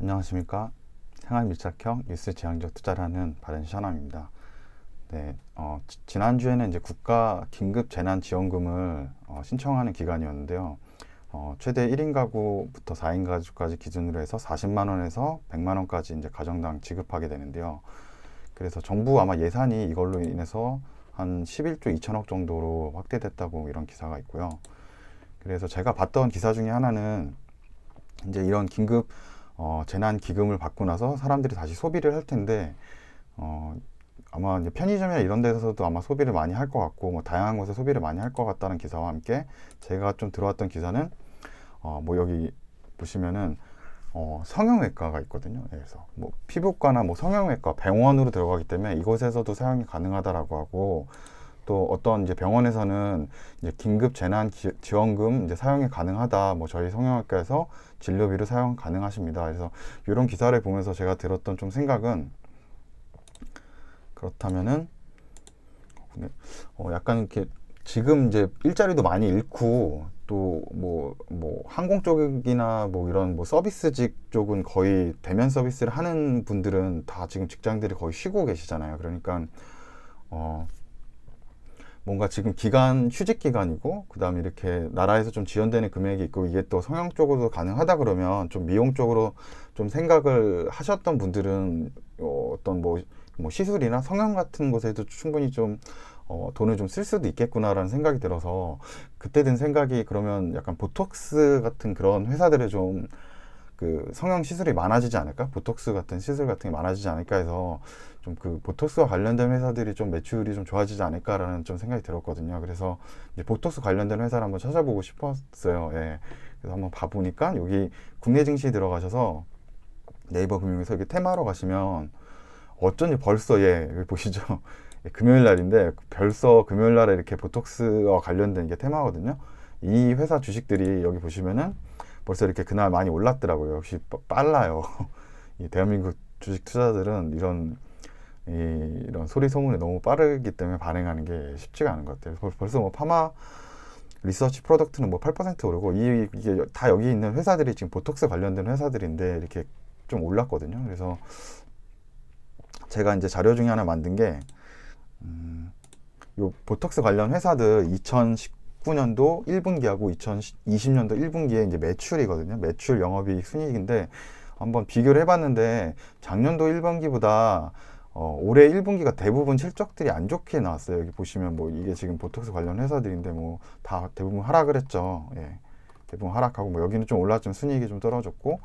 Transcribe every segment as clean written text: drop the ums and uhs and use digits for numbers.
안녕하십니까. 생활밀착형 뉴스 지향적 투자를 하는 바른샤남입니다. 네, 지난주에는 이제 국가 긴급 재난지원금을 신청하는 기간이었는데요. 최대 1인 가구부터 4인 가구까지 기준으로 해서 40만 원에서 100만 원까지 이제 가정당 지급하게 되는데요. 그래서 정부 아마 예산이 이걸로 인해서 한 11조 2천억 정도로 확대됐다고 이런 기사가 있고요. 그래서 제가 봤던 기사 중에 하나는 이제 이런 긴급 재난 기금을 받고 나서 사람들이 다시 소비를 할 텐데 아마 이제 편의점이나 이런 데서도 아마 소비를 많이 할 것 같고 뭐 다양한 곳에 소비를 많이 할 것 같다는 기사와 함께 제가 좀 들어왔던 기사는 뭐 여기 보시면은 성형외과가 있거든요. 그래서 뭐 피부과나 뭐 성형외과 병원으로 들어가기 때문에 이곳에서도 사용이 가능하다라고 하고, 또 어떤 이제 병원에서는 이제 긴급 재난 지원금 이제 사용이 가능하다. 뭐 저희 성형외과에서 진료비로 사용 가능하십니다. 그래서 이런 기사를 보면서 제가 들었던 좀 생각은, 그렇다면은 약간 이렇게 지금 이제 일자리도 많이 잃고 또 뭐 항공 쪽이나 뭐 이런 뭐 서비스직 쪽은 거의 대면 서비스를 하는 분들은 다 지금 직장들이 거의 쉬고 계시잖아요. 그러니까 뭔가 지금 휴직 기간이고, 그 다음에 이렇게 나라에서 좀 지원되는 금액이 있고, 이게 또 성형 쪽으로도 가능하다 그러면 좀 미용 쪽으로 좀 생각을 하셨던 분들은 어떤 뭐 시술이나 성형 같은 곳에도 충분히 좀 돈을 좀 쓸 수도 있겠구나라는 생각이 들어서, 그때 든 생각이, 그러면 약간 보톡스 같은 그런 회사들에 좀 그 성형 시술이 많아지지 않을까? 보톡스 같은 시술 같은 게 많아지지 않을까 해서 좀 그 보톡스와 관련된 회사들이 좀 매출이 좀 좋아지지 않을까라는 좀 생각이 들었거든요. 그래서 이제 보톡스 관련된 회사를 한번 찾아보고 싶었어요. 예. 그래서 한번 봐보니까 여기 국내 증시에 들어가셔서 네이버 금융에서 여기 테마로 가시면 어쩐지 벌써, 여기 보시죠. 금요일 날인데 벌써 금요일 날에 이렇게 보톡스와 관련된 게 테마거든요. 이 회사 주식들이 여기 보시면은 벌써 이렇게 그날 많이 올랐더라고요. 역시 빨라요. 이 대한민국 주식 투자들은 이런 소리 소문에 너무 빠르기 때문에 반응하는 게 쉽지가 않은 것 같아요. 벌써 뭐 파마 리서치 프로덕트는 뭐 8% 오르고, 이게 다 여기 있는 회사들이 지금 보톡스 관련된 회사들인데 이렇게 좀 올랐거든요. 그래서 제가 이제 자료 중에 하나 만든 게 요 보톡스 관련 회사들 2019년도 1분기하고 2020년도 1분기에 이제 매출이거든요. 매출 영업이익 순이익인데 한번 비교를 해봤는데 작년도 1분기보다 올해 1분기가 대부분 실적들이 안 좋게 나왔어요. 여기 보시면 뭐 이게 지금 보톡스 관련 회사들인데 뭐 다 대부분 하락을 했죠. 예. 대부분 하락하고, 뭐 여기는 좀 올랐지만 순이익이 좀 떨어졌고,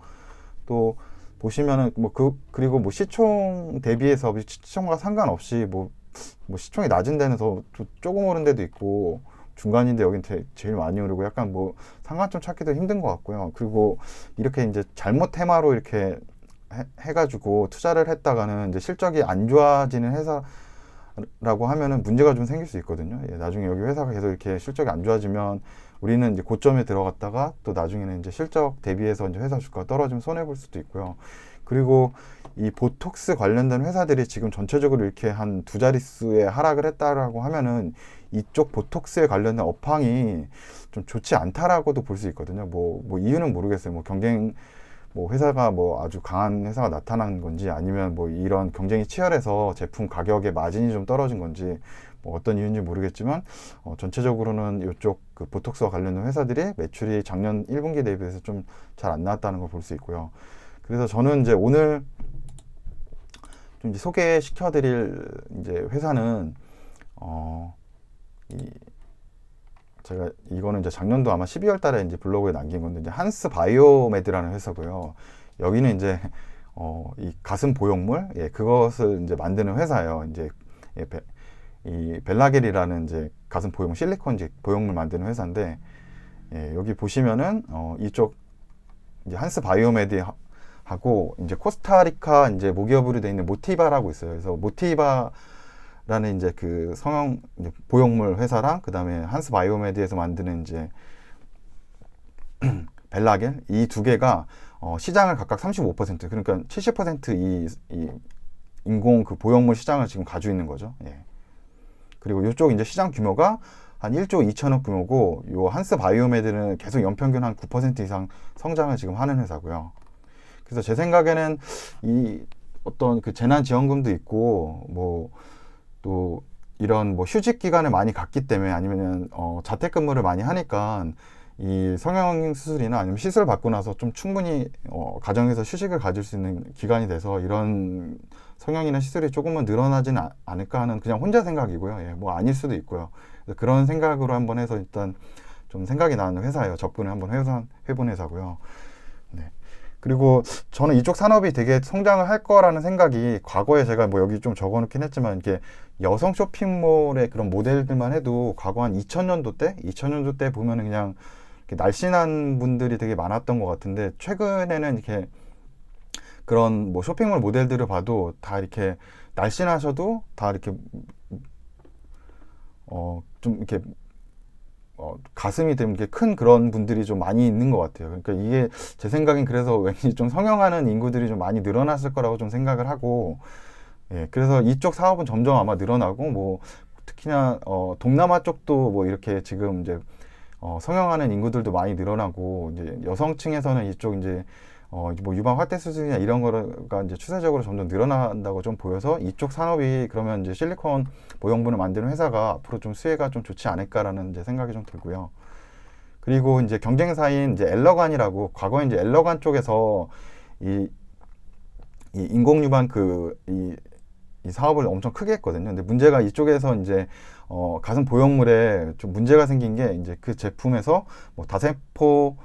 또 보시면은 그리고 뭐 시총 대비해서 시총과 상관없이 뭐 시총이 낮은 데는 더 조금 오른 데도 있고, 중간인데 여긴 제일 많이 오르고, 약간 뭐 상관점 찾기도 힘든 것 같고요. 그리고 이렇게 이제 잘못 테마로 이렇게 해가지고 투자를 했다가는 이제 실적이 안 좋아지는 회사라고 하면은 문제가 좀 생길 수 있거든요. 나중에 여기 회사가 계속 이렇게 실적이 안 좋아지면 우리는 이제 고점에 들어갔다가 또 나중에는 이제 실적 대비해서 이제 회사 주가가 떨어지면 손해 볼 수도 있고요. 그리고 이 보톡스 관련된 회사들이 지금 전체적으로 이렇게 한 두 자릿수의 하락을 했다라고 하면은 이쪽 보톡스에 관련된 업황이 좀 좋지 않다라고도 볼 수 있거든요. 뭐 이유는 모르겠어요. 뭐 회사가 뭐 아주 강한 회사가 나타난 건지, 아니면 뭐 이런 경쟁이 치열해서 제품 가격의 마진이 좀 떨어진 건지, 뭐 어떤 이유인지 모르겠지만 전체적으로는 이쪽 그 보톡스와 관련된 회사들이 매출이 작년 1분기 대비해서 좀 잘 안 나왔다는 걸 볼 수 있고요. 그래서 저는 이제 오늘 좀 이제 소개시켜드릴 이제 회사는 제가 이거는 이제 작년도 아마 12월 달에 이제 블로그에 남긴 건데, 이제 한스 바이오메드라는 회사고요. 여기는 이제 이 가슴 보형물, 그것을 이제 만드는 회사예요. 이제 이 벨라겔이라는 이제 가슴 보형물, 실리콘 보형물 만드는 회사인데, 여기 보시면은 이쪽 이제 한스 바이오메드 하고 이제 코스타리카 이제 모기업으로 되어 있는 모티바라고 있어요. 그래서 모티바라는 이제 그 성형 이제 보형물 회사랑, 그 다음에 한스 바이오메드에서 만드는 이제 벨라겔, 이 두 개가 시장을 각각 35%, 그러니까 70% 이 인공 그 보형물 시장을 지금 가지고 있는 거죠. 그리고 이쪽 이제 시장 규모가 한 1조 2천억 규모고, 요 한스 바이오메드는 계속 연평균 한 9% 이상 성장을 지금 하는 회사고요. 그래서 제 생각에는 이 어떤 그 재난지원금도 있고 뭐 또 이런 뭐 휴직 기간을 많이 갖기 때문에 아니면은 자택근무를 많이 하니까 이 성형 수술이나 아니면 시술 받고 나서 좀 충분히 가정에서 휴식을 가질 수 있는 기간이 돼서 이런 성형이나 시술이 조금은 늘어나지는 않을까 하는 그냥 혼자 생각이고요. 예, 뭐 아닐 수도 있고요. 그래서 그런 생각으로 한번 해서 일단 좀 생각이 나는 회사예요. 접근을 한번 해본 회사고요. 네. 그리고 저는 이쪽 산업이 되게 성장을 할 거라는 생각이 과거에 제가 뭐 여기 좀 적어놓긴 했지만 이게 여성 쇼핑몰의 그런 모델들만 해도 과거 한 2000년도 때 보면은 그냥 이렇게 날씬한 분들이 되게 많았던 것 같은데 최근에는 이렇게 그런 뭐 쇼핑몰 모델들을 봐도 다 이렇게 날씬하셔도 다 이렇게 좀 이렇게 가슴이 좀 이렇게 큰 그런 분들이 좀 많이 있는 것 같아요. 그러니까 이게 제 생각엔 그래서 왠지 좀 성형하는 인구들이 좀 많이 늘어났을 거라고 좀 생각을 하고, 예, 그래서 이쪽 사업은 점점 아마 늘어나고, 뭐, 특히나, 동남아 쪽도 뭐 이렇게 지금 이제, 성형하는 인구들도 많이 늘어나고, 이제 여성층에서는 이쪽 이제, 뭐 유방 확대 수술이나 이런 거가 이제 추세적으로 점점 늘어난다고 좀 보여서 이쪽 산업이 그러면 이제 실리콘 모형분을 만드는 회사가 앞으로 좀 수혜가 좀 좋지 않을까라는 이제 생각이 좀 들고요. 그리고 이제 경쟁사인 이제 엘러간이라고 과거에 이제 엘러간 쪽에서 이, 이 인공 유방 이 사업을 엄청 크게 했거든요. 근데 문제가 이쪽에서 이제 가슴 보형물에 좀 문제가 생긴 게 이제 그 제품에서 뭐 다세포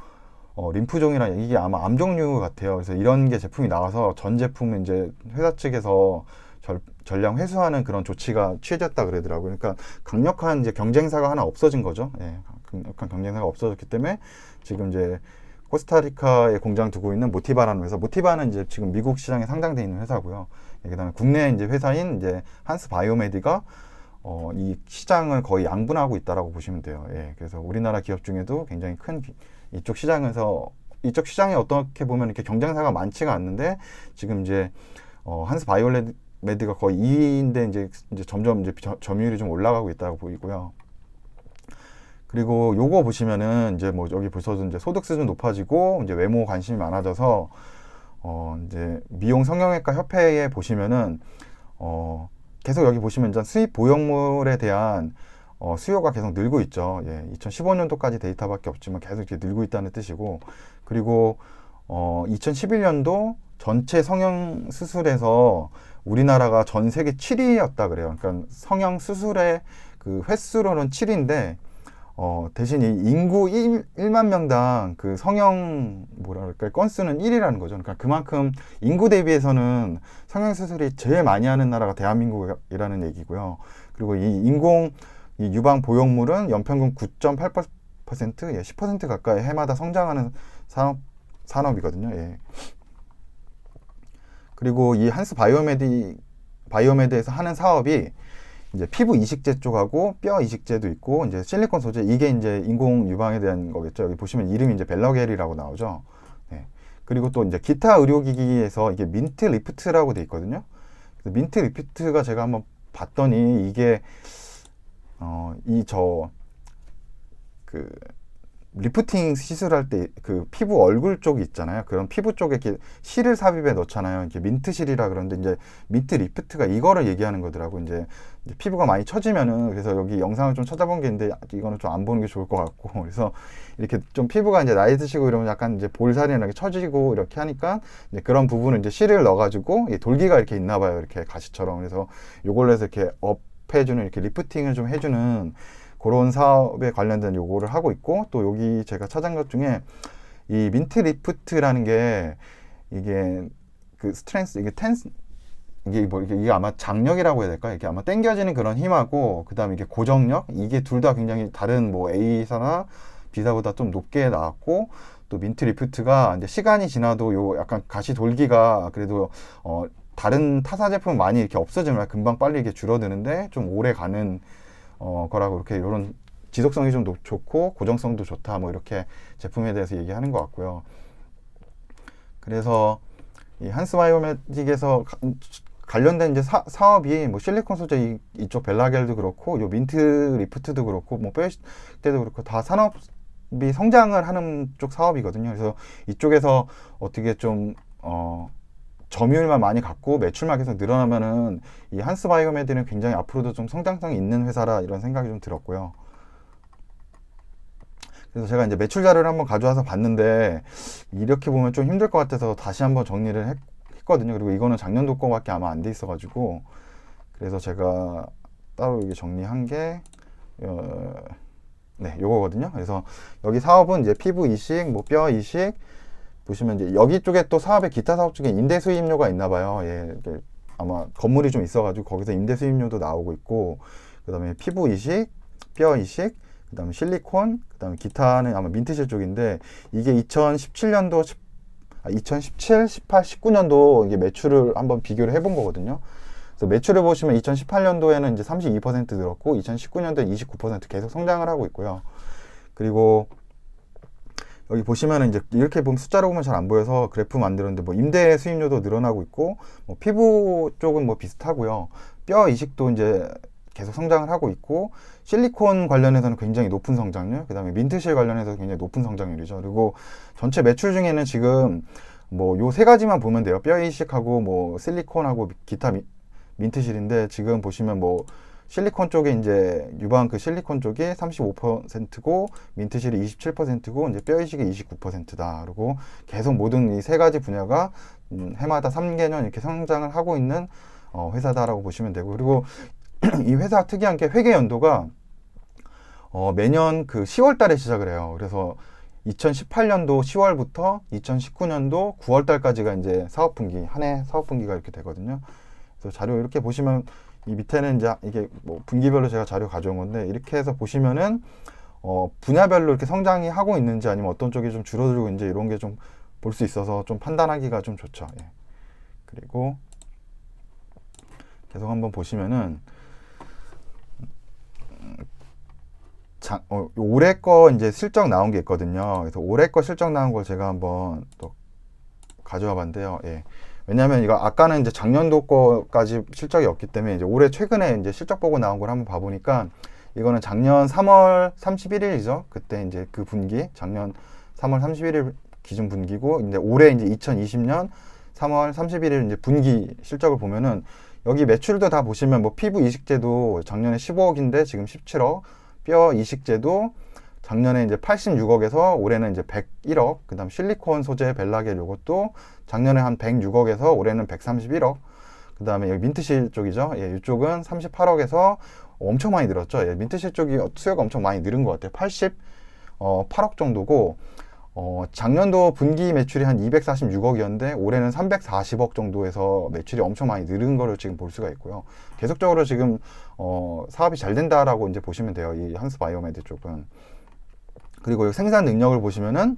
림프종이랑 이게 아마 암 종류 같아요. 그래서 이런 게 제품이 나와서 전 제품은 이제 회사 측에서 전량 회수하는 그런 조치가 취해졌다 그러더라고요. 그러니까 강력한 이제 경쟁사가 하나 없어진 거죠. 예, 강력한 경쟁사가 없어졌기 때문에 지금 이제 코스타리카에 공장 두고 있는 모티바라는 회사, 모티바는 이제 지금 미국 시장에 상장돼 있는 회사고요. 예, 그다음에 국내 이제 회사인 이제 한스 바이오메디가 이 시장을 거의 양분하고 있다라고 보시면 돼요. 예, 그래서 우리나라 기업 중에도 굉장히 큰 이쪽 시장에 어떻게 보면 이렇게 경쟁사가 많지가 않는데 지금 이제 한스 바이오메디가 거의 2위인데 이제 점점 이제 점유율이 좀 올라가고 있다고 보이고요. 그리고 요거 보시면은 이제 뭐 여기 보셔도 이제 소득 수준 높아지고 이제 외모 관심이 많아져서 이제 미용 성형외과 협회에 보시면은 계속 여기 보시면 이제 수입 보형물에 대한 수요가 계속 늘고 있죠. 예, 2015년도까지 데이터밖에 없지만 계속 이렇게 늘고 있다는 뜻이고, 그리고 2011년도 전체 성형 수술에서 우리나라가 전 세계 7위였다 그래요. 그러니까 성형 수술의 그 횟수로는 7위인데 대신 이 인구 1만 명당 그 성형 뭐랄까 건수는 1위라는 거죠. 그러니까 그만큼 인구 대비해서는 성형 수술이 제일 많이 하는 나라가 대한민국이라는 얘기고요. 그리고 이 유방 보형물은 연평균 9.8%, 예, 10% 가까이 해마다 성장하는 산업이거든요. 예. 그리고 이 한스 바이오메드에서 하는 사업이 이제 피부 이식제 쪽하고 뼈 이식제도 있고 이제 실리콘 소재, 이게 이제 인공 유방에 대한 거겠죠. 여기 보시면 이름이 이제 벨러겔이라고 나오죠. 네. 그리고 또 이제 기타 의료기기에서 이게 민트 리프트라고 돼 있거든요. 그래서 민트 리프트가 제가 한번 봤더니 이게 리프팅 시술할 때 그 피부 얼굴 쪽 있잖아요. 그런 피부 쪽에 이렇게 실을 삽입해 넣잖아요. 이렇게 민트실이라 그러는데 이제 민트 리프트가 이거를 얘기하는 거더라고. 이제 피부가 많이 처지면은, 그래서 여기 영상을 좀 찾아본 게 있는데 이거는 좀 안 보는 게 좋을 것 같고, 그래서 이렇게 좀 피부가 이제 나이 드시고 이러면 약간 이제 볼살이 이렇게 처지고 이렇게 하니까 이제 그런 부분을 이제 실을 넣어가지고 돌기가 이렇게 있나 봐요. 이렇게 가시처럼. 그래서 요걸로 해서 이렇게 업해주는, 이렇게 리프팅을 좀 해주는 그런 사업에 관련된 요거를 하고 있고, 또 여기 제가 찾은 것 중에 이 민트 리프트라는 게 이게 그 스트렝스, 이게 아마 장력이라고 해야 될까? 이게 아마 당겨지는 그런 힘하고, 그 다음에 이게 고정력, 이게 둘 다 굉장히 다른 뭐 A사나 B사보다 좀 높게 나왔고, 또 민트 리프트가 이제 시간이 지나도 요 약간 가시 돌기가 그래도 다른 타사 제품은 많이 이렇게 없어지면 금방 빨리 이렇게 줄어드는데 좀 오래 가는 거라고, 이렇게 이런 지속성이 좀 좋고 고정성도 좋다, 뭐 이렇게 제품에 대해서 얘기하는 것 같고요. 그래서 이 한스 바이오메딕에서 관련된 이제 사업이 뭐 실리콘 소재 이쪽 벨라겔도 그렇고, 요 민트 리프트도 그렇고, 뭐 뼈시대도 그렇고 다 산업이 성장을 하는 쪽 사업이거든요. 그래서 이쪽에서 어떻게 좀 점유율만 많이 갖고 매출만 계속 늘어나면은 이 한스바이오메드는 굉장히 앞으로도 좀 성장성이 있는 회사라 이런 생각이 좀 들었고요. 그래서 제가 이제 매출 자료를 한번 가져와서 봤는데 이렇게 보면 좀 힘들 것 같아서 다시 한번 정리를 했거든요. 그리고 이거는 작년도 거밖에 아마 안 돼 있어가지고 그래서 제가 따로 이게 정리한 게 네, 요거거든요. 그래서 여기 사업은 이제 피부 이식, 뭐 뼈 이식 보시면 이제 여기 쪽에 또 사업의 기타 사업 중에 임대 수입료가 있나 봐요. 예, 아마 건물이 좀 있어가지고 거기서 임대 수입료도 나오고 있고 그다음에 피부 이식, 뼈 이식, 그다음에 실리콘, 그다음에 기타는 아마 민트실 쪽인데 이게 2017년도, 2017, 18, 19년도 이게 매출을 한번 비교를 해본 거거든요. 그래서 매출을 보시면 2018년도에는 이제 32% 늘었고 2019년도에 29% 계속 성장을 하고 있고요. 그리고 여기 보시면은 이제 이렇게 보면 숫자로 보면 잘 안 보여서 그래프 만들었는데 뭐 임대 수입료도 늘어나고 있고 뭐 피부 쪽은 뭐 비슷하고요. 뼈 이식도 이제 계속 성장을 하고 있고 실리콘 관련해서는 굉장히 높은 성장률, 그 다음에 민트실 관련해서 굉장히 높은 성장률이죠. 그리고 전체 매출 중에는 지금 뭐 요 세 가지만 보면 돼요. 뼈 이식하고 뭐 실리콘하고 기타 민트실인데 지금 보시면 뭐 실리콘 쪽에 이제 유방 그 실리콘 쪽이 35%고 민트실이 27%고 이제 뼈 이식이 29%다. 그리고 계속 모든 이 세 가지 분야가 해마다 3개년 이렇게 성장을 하고 있는 회사다라고 보시면 되고 그리고 이 회사 특이한 게 회계 연도가 매년 그 10월 달에 시작을 해요. 그래서 2018년도 10월부터 2019년도 9월 달까지가 이제 사업분기, 한 해 사업분기가 이렇게 되거든요. 그래서 자료 이렇게 보시면 이 밑에는 이제 이게 뭐 분기별로 제가 자료 가져온 건데 이렇게 해서 보시면은 분야별로 이렇게 성장이 하고 있는지 아니면 어떤 쪽이 좀 줄어들고 있는지 이런 게 좀 볼 수 있어서 좀 판단하기가 좀 좋죠. 예. 그리고 계속 한번 보시면은 올해 거 이제 실적 나온 게 있거든요. 그래서 올해 거 실적 나온 걸 제가 한번 또 가져와 봤는데요. 예. 왜냐하면 이거 아까는 이제 작년도 거까지 실적이 없기 때문에 이제 올해 최근에 이제 실적 보고 나온 걸 한번 봐보니까 이거는 작년 3월 31일이죠. 그때 이제 그 분기 작년 3월 31일 기준 분기고 이제 올해 이제 2020년 3월 31일 이제 분기 실적을 보면은 여기 매출도 다 보시면 뭐 피부 이식제도 작년에 15억인데 지금 17억, 뼈 이식제도 작년에 이제 86억에서 올해는 이제 101억, 그 다음 실리콘 소재 벨라겔 요것도 작년에 한 106억에서 올해는 131억, 그 다음에 여기 민트실 쪽이죠. 예, 이쪽은 38억에서 엄청 많이 늘었죠. 예, 민트실 쪽이 수요가 엄청 많이 늘은 것 같아요. 88억 정도고, 작년도 분기 매출이 한 246억이었는데 올해는 340억 정도에서 매출이 엄청 많이 늘은 거를 지금 볼 수가 있고요. 계속적으로 지금 사업이 잘 된다라고 이제 보시면 돼요. 이 한스바이오메드 쪽은. 그리고 이 생산 능력을 보시면은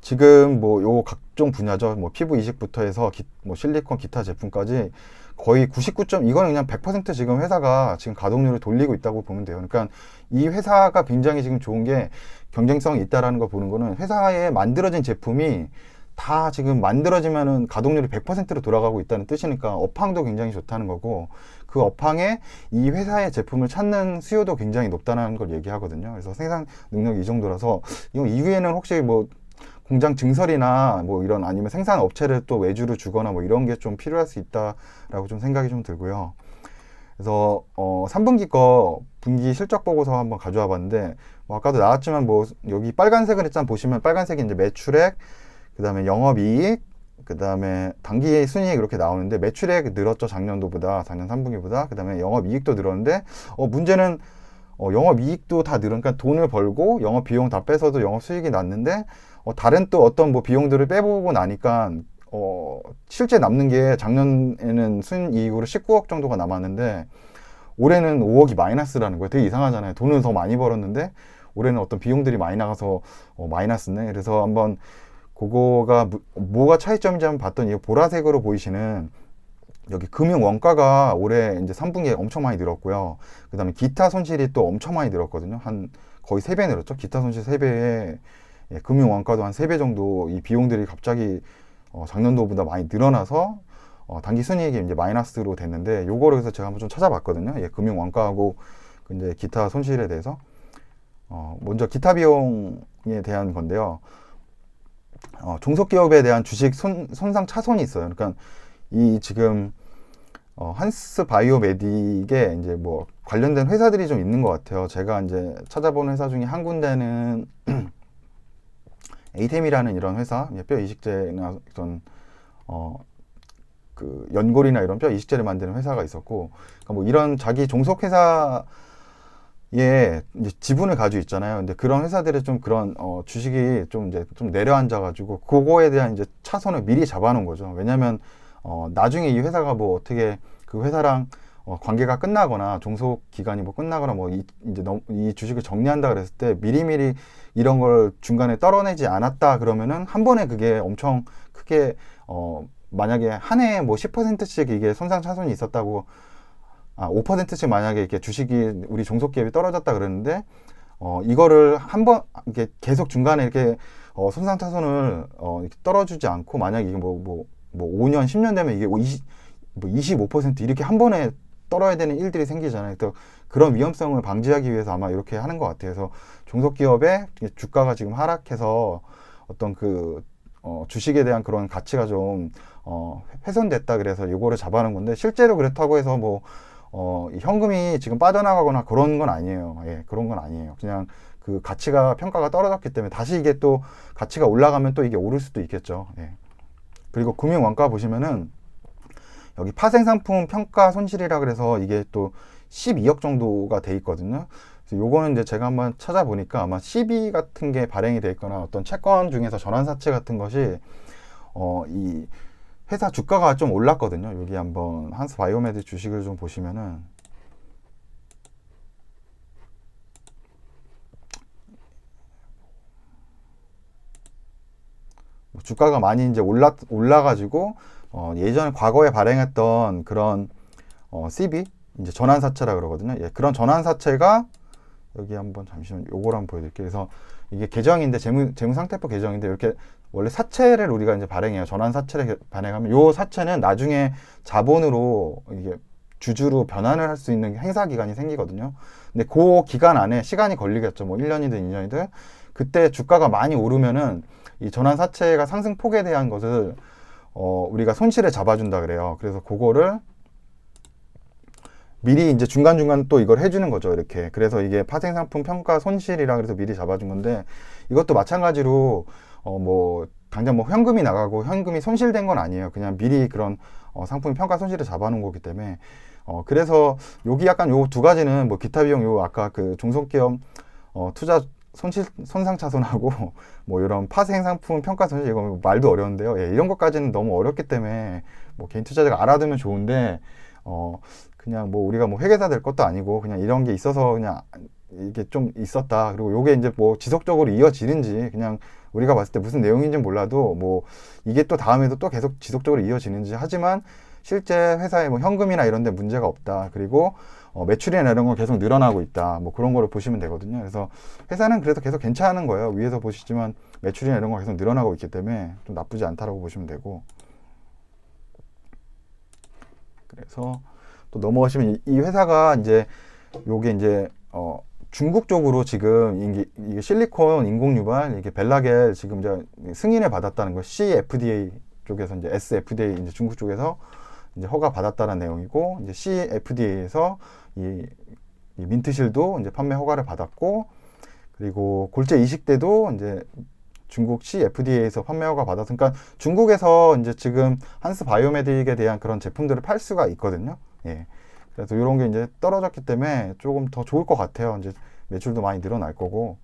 지금 뭐 요 각종 분야죠. 뭐 피부 이식부터 해서 뭐 실리콘 기타 제품까지 거의 99. 이거는 그냥 100% 지금 회사가 지금 가동률을 돌리고 있다고 보면 돼요. 그러니까 이 회사가 굉장히 지금 좋은 게 경쟁성이 있다라는 걸 보는 거는 회사에 만들어진 제품이 다 지금 만들어지면은 가동률이 100%로 돌아가고 있다는 뜻이니까 업황도 굉장히 좋다는 거고 그 업황에 이 회사의 제품을 찾는 수요도 굉장히 높다는 걸 얘기하거든요. 그래서 생산 능력이 이 정도라서 이거 이후에는 혹시 뭐 공장 증설이나 뭐 이런 아니면 생산 업체를 또 외주를 주거나 뭐 이런 게 좀 필요할 수 있다라고 좀 생각이 좀 들고요. 그래서 3분기 거 분기 실적 보고서 한번 가져와 봤는데 뭐 아까도 나왔지만 뭐 여기 빨간색을 일단 보시면 빨간색이 이제 매출액, 그다음에 영업이익, 그다음에 당기 순이익 이렇게 나오는데 매출액 늘었죠. 작년도보다, 작년 3분기보다. 그다음에 영업이익도 늘었는데 문제는 영업이익도 다 늘으니까 돈을 벌고 영업 비용 다 빼서도 영업 수익이 났는데 다른 또 어떤 뭐 비용들을 빼보고 나니까 실제 남는 게 작년에는 순이익으로 19억 정도가 남았는데 올해는 5억이 마이너스라는 거예요. 되게 이상하잖아요. 돈은 더 많이 벌었는데 올해는 어떤 비용들이 많이 나가서 마이너스네. 그래서 한번 그거가 뭐가 차이점인지 한번 봤더니 이 보라색으로 보이시는 여기 금융 원가가 올해 이제 3분기에 엄청 많이 늘었고요. 그 다음에 기타 손실이 또 엄청 많이 늘었거든요. 한 거의 3배 늘었죠. 기타 손실 3배에 금융 원가도 한 3배 정도 이 비용들이 갑자기 작년도보다 많이 늘어나서 단기 순이익이 이제 마이너스로 됐는데 요거를 그래서 제가 한번 좀 찾아봤거든요. 예, 금융 원가하고 이제 기타 손실에 대해서 먼저 기타 비용에 대한 건데요. 종속기업에 대한 주식 손상 차손이 있어요. 그러니까 이 지금 한스 바이오메딕에 이제 뭐 관련된 회사들이 좀 있는 것 같아요. 제가 이제 찾아본 회사 중에 한 군데는 에이템이라는 이런 회사, 뼈 이식제나 어떤 그 연골이나 이런 뼈 이식제를 만드는 회사가 있었고, 그러니까 뭐 이런 자기 종속 회사에 이제 지분을 가지고 있잖아요. 근데 그런 회사들의 좀 그런 주식이 좀 이제 좀 내려앉아 가지고 그거에 대한 이제 차선을 미리 잡아놓은 거죠. 왜냐면 나중에 이 회사가 뭐 어떻게 그 회사랑 관계가 끝나거나 종속 기간이 뭐 끝나거나 뭐 이제 이 주식을 정리한다 그랬을 때 미리미리 이런 걸 중간에 떨어내지 않았다 그러면은 한 번에 그게 엄청 크게 만약에 한 해에 뭐 10%씩 이게 손상 차손이 있었다고 5%씩 만약에 이렇게 주식이 우리 종속기업이 떨어졌다 그러는데 이거를 한 번 이렇게 계속 중간에 이렇게 손상 차손을 이렇게 떨어주지 않고 만약에 이게 뭐 5년 10년 되면 이게 25% 이렇게 한 번에 떨어야 되는 일들이 생기잖아요. 또 그런 위험성을 방지하기 위해서 아마 이렇게 하는 것 같아요. 그래서 종속기업의 주가가 지금 하락해서 어떤 그 주식에 대한 그런 가치가 좀 훼손됐다 그래서 요거를 잡아놓은 건데 실제로 그렇다고 해서 뭐 현금이 지금 빠져나가거나 그런 건 아니에요. 예, 그런 건 아니에요. 그냥 그 가치가 평가가 떨어졌기 때문에 다시 이게 또 가치가 올라가면 또 이게 오를 수도 있겠죠. 예. 그리고 금융원가 보시면은 여기 파생상품 평가 손실이라 그래서 이게 또 12억 정도가 돼 있거든요. 그래서 요거는 이제 제가 한번 찾아보니까 아마 CB 같은 게 발행이 돼 있거나 어떤 채권 중에서 전환사채 같은 것이 이 회사 주가가 좀 올랐거든요. 여기 한번 한스 바이오메드 주식을 좀 보시면은 주가가 많이 이제 올라가지고 예전에 과거에 발행했던 그런 CB 이제 전환사채라 그러거든요. 예, 그런 전환사채가 여기 한번 잠시만 요걸 한번 보여드릴게요. 그래서 이게 계정인데 재무상태표 계정인데 이렇게 원래 사채를 우리가 이제 발행해요. 전환사채를 발행하면 요 사채는 나중에 자본으로 이게 주주로 변환을 할 수 있는 행사 기간이 생기거든요. 근데 그 기간 안에 시간이 걸리겠죠. 뭐 1년이든 2년이든 그때 주가가 많이 오르면은 이 전환사채가 상승폭에 대한 것을 우리가 손실을 잡아준다 그래요. 그래서 그거를 미리 이제 중간중간 또 이걸 해주는 거죠. 이렇게. 그래서 이게 파생상품 평가 손실이라 그래서 미리 잡아준 건데 이것도 마찬가지로 뭐 당장 뭐 현금이 나가고 현금이 손실된 건 아니에요. 그냥 미리 그런 상품 평가 손실을 잡아놓은 거기 때문에 그래서 여기 약간 요 두 가지는 뭐 기타 비용 요 아까 그 종속기업 투자 손상차손하고 뭐 이런 파생상품 평가 손실 이거 말도 어려운데요. 예, 이런 것까지는 너무 어렵기 때문에 뭐 개인 투자자가 알아두면 좋은데 그냥 뭐 우리가 뭐 회계사 될 것도 아니고 그냥 이런 게 있어서 그냥 이게 좀 있었다. 그리고 요게 이제 뭐 지속적으로 이어지는지 그냥 우리가 봤을 때 무슨 내용인지 몰라도 뭐 이게 또 다음에도 또 계속 지속적으로 이어지는지 하지만 실제 회사에 뭐 현금이나 이런 데 문제가 없다. 그리고 매출이나 이런 건 계속 늘어나고 있다. 뭐 그런 거를 보시면 되거든요. 그래서 회사는 그래도 계속 괜찮은 거예요. 위에서 보시지만 매출이나 이런 거 계속 늘어나고 있기 때문에 좀 나쁘지 않다라고 보시면 되고. 그래서 또 넘어가시면 이 회사가 이제 요게 이제 중국 쪽으로 지금 이게 실리콘 인공유발 이게 벨라겔 지금 이제 승인을 받았다는 거 CFDA 쪽에서 이제 SFDA 이제 중국 쪽에서 이제 허가 받았다는 내용이고 이제 CFDA에서 이 민트실도 이제 판매 허가를 받았고 그리고 골재 이식대도 이제 중국 CFDA에서 판매 허가 받았으니까 그러니까 중국에서 이제 지금 한스 바이오메딕에 대한 그런 제품들을 팔 수가 있거든요. 예. 그래서 이런 게 이제 떨어졌기 때문에 조금 더 좋을 것 같아요. 이제 매출도 많이 늘어날 거고.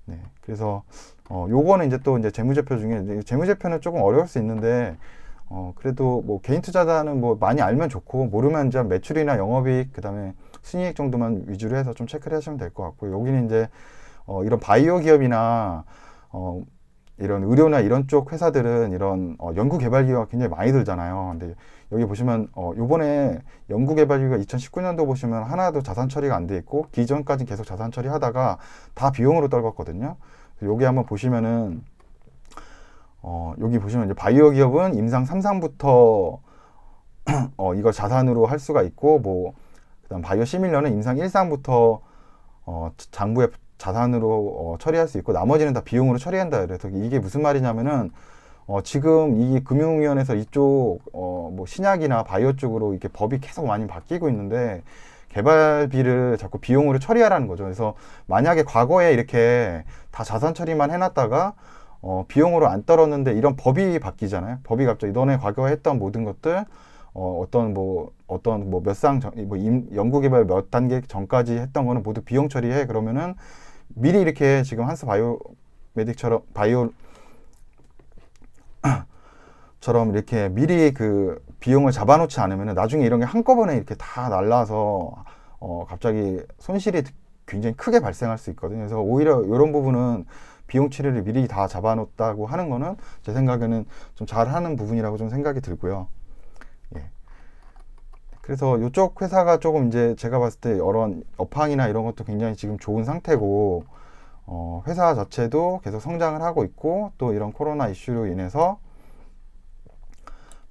네. 그래서 요거는 이제 또 이제 재무제표 중에 재무제표는 조금 어려울 수 있는데 그래도 뭐 개인 투자자는 뭐 많이 알면 좋고 모르면 이제 매출이나 영업이익 그다음에 순이익 정도만 위주로 해서 좀 체크를 하시면 될 것 같고 여기는 이제 이런 바이오 기업이나 이런 의료나 이런 쪽 회사들은 이런 연구개발비가 굉장히 많이 들잖아요. 근데 여기 보시면 요번에 연구개발비가 2019년도 보시면 하나도 자산 처리가 안 돼 있고 기존까지 계속 자산 처리하다가 다 비용으로 떨궜거든요. 여기 한번 보시면은 여기 보시면 이제 바이오 기업은 임상 3상부터 이걸 자산으로 할 수가 있고 뭐 그다음 바이오 시밀러는 임상 1상부터 장부에 자산으로 처리할 수 있고 나머지는 다 비용으로 처리한다. 그래서 이게 무슨 말이냐면은 지금 이 금융위원회에서 이쪽 뭐 신약이나 바이오 쪽으로 이렇게 법이 계속 많이 바뀌고 있는데 개발비를 자꾸 비용으로 처리하라는 거죠. 그래서 만약에 과거에 이렇게 다 자산 처리만 해놨다가 비용으로 안 떨었는데 이런 법이 바뀌잖아요. 법이 갑자기 너네 과거에 했던 모든 것들 어떤 뭐 몇 상 뭐 연구개발 몇 단계 전까지 했던 거는 모두 비용 처리해. 그러면은 미리 이렇게 지금 한스 바이오메딕처럼 이렇게 미리 그 비용을 잡아놓지 않으면 나중에 이런 게 한꺼번에 이렇게 다 날라서 갑자기 손실이 굉장히 크게 발생할 수 있거든요. 그래서 오히려 이런 부분은 비용 처리를 미리 다 잡아놓았다고 하는 거는 제 생각에는 좀 잘하는 부분이라고 좀 생각이 들고요. 예. 그래서 이쪽 회사가 조금 이제 제가 봤을 때 이런 업황이나 이런 것도 굉장히 지금 좋은 상태고 회사 자체도 계속 성장을 하고 있고 또 이런 코로나 이슈로 인해서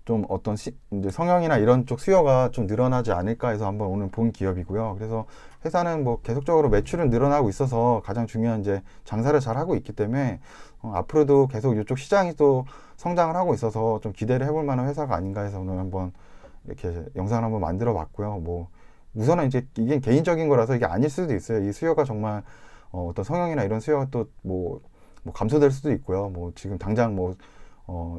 좀 어떤 이제 성형이나 이런 쪽 수요가 좀 늘어나지 않을까 해서 한번 오늘 본 기업이고요. 그래서 회사는 뭐 계속적으로 매출은 늘어나고 있어서 가장 중요한 이제 장사를 잘 하고 있기 때문에 앞으로도 계속 이쪽 시장이 또 성장을 하고 있어서 좀 기대를 해볼 만한 회사가 아닌가 해서 오늘 한번 이렇게 영상을 한번 만들어 봤고요. 뭐 우선은 이제 이게 개인적인 거라서 이게 아닐 수도 있어요. 이 수요가 정말 어떤 성형이나 이런 수요가 또 뭐 감소될 수도 있고요. 뭐 지금 당장 뭐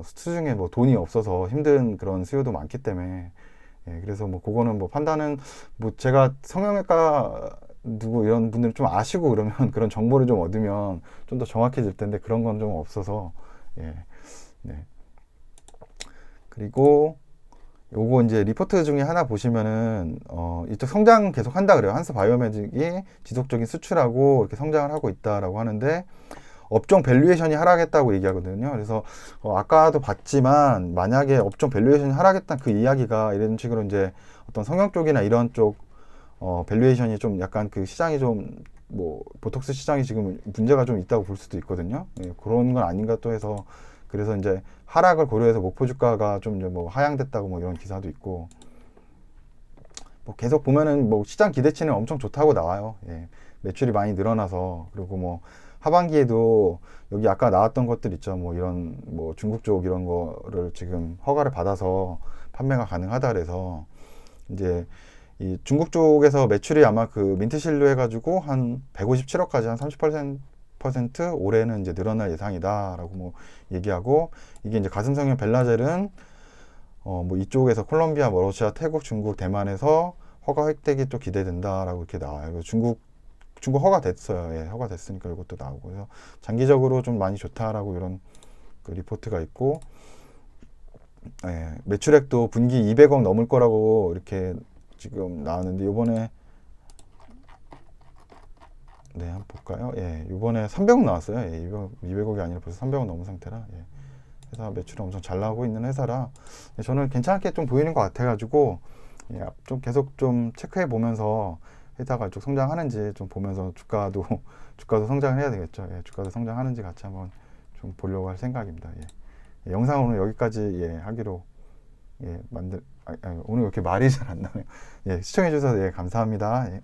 수중에 뭐 돈이 없어서 힘든 그런 수요도 많기 때문에 예, 그래서 뭐 그거는 뭐 판단은 뭐 제가 성형외과 누구 이런 분들 좀 아시고 그러면 그런 정보를 좀 얻으면 좀 더 정확해질 텐데 그런 건 좀 없어서 예, 네. 그리고 요거 이제 리포트 중에 하나 보시면은 이쪽 성장 계속 한다 그래요. 한스 바이오메딕이 지속적인 수출하고 이렇게 성장을 하고 있다라고 하는데 업종 밸류에이션이 하락했다고 얘기하거든요. 그래서 아까도 봤지만 만약에 업종 밸류에이션이 하락했다는 그 이야기가 이런 식으로 이제 어떤 성형 쪽이나 이런 쪽 밸류에이션이 좀 약간 그 시장이 좀 뭐 보톡스 시장이 지금 문제가 좀 있다고 볼 수도 있거든요. 예, 그런 건 아닌가 또 해서 그래서 이제 하락을 고려해서 목표 주가가 좀 이제 뭐 하향됐다고 뭐 이런 기사도 있고 뭐 계속 보면은 뭐 시장 기대치는 엄청 좋다고 나와요. 예, 매출이 많이 늘어나서 그리고 뭐 하반기에도 여기 아까 나왔던 것들 있죠. 뭐 이런 뭐 중국 쪽 이런 거를 지금 허가를 받아서 판매가 가능하다 그래서 이제 이 중국 쪽에서 매출이 아마 그 민트실로 해가지고 한 157억까지 한 30% 올해는 이제 늘어날 예상이다라고 뭐 얘기하고 이게 이제 가슴성형 벨라젤은 뭐 이쪽에서 콜롬비아, 뭐 러시아, 태국, 중국, 대만에서 허가 획득이 또 기대된다라고 이렇게 나와요. 중국 허가 됐어요. 예, 허가 됐으니까 이것도 나오고 그래서 장기적으로 좀 많이 좋다라고 이런 그 리포트가 있고 예, 매출액도 분기 200억 넘을 거라고 이렇게 지금 나왔는데 요번에 네, 한번 볼까요? 예, 요번에 300억 나왔어요. 예, 200억이 아니라 벌써 300억 넘은 상태라 예, 회사 매출이 엄청 잘 나오고 있는 회사라 예, 저는 괜찮게 좀 보이는 것 같아가지고 예, 좀 계속 좀 체크해 보면서 회사가 쭉 성장하는지 좀 보면서 주가도 성장을 해야 되겠죠. 예, 주가도 성장하는지 같이 한번 좀 보려고 할 생각입니다. 예. 예, 영상은 오늘 여기까지 예, 하기로 예, 오늘 왜 이렇게 말이 잘 안 나네요. 예, 시청해 주셔서 예, 감사합니다. 예.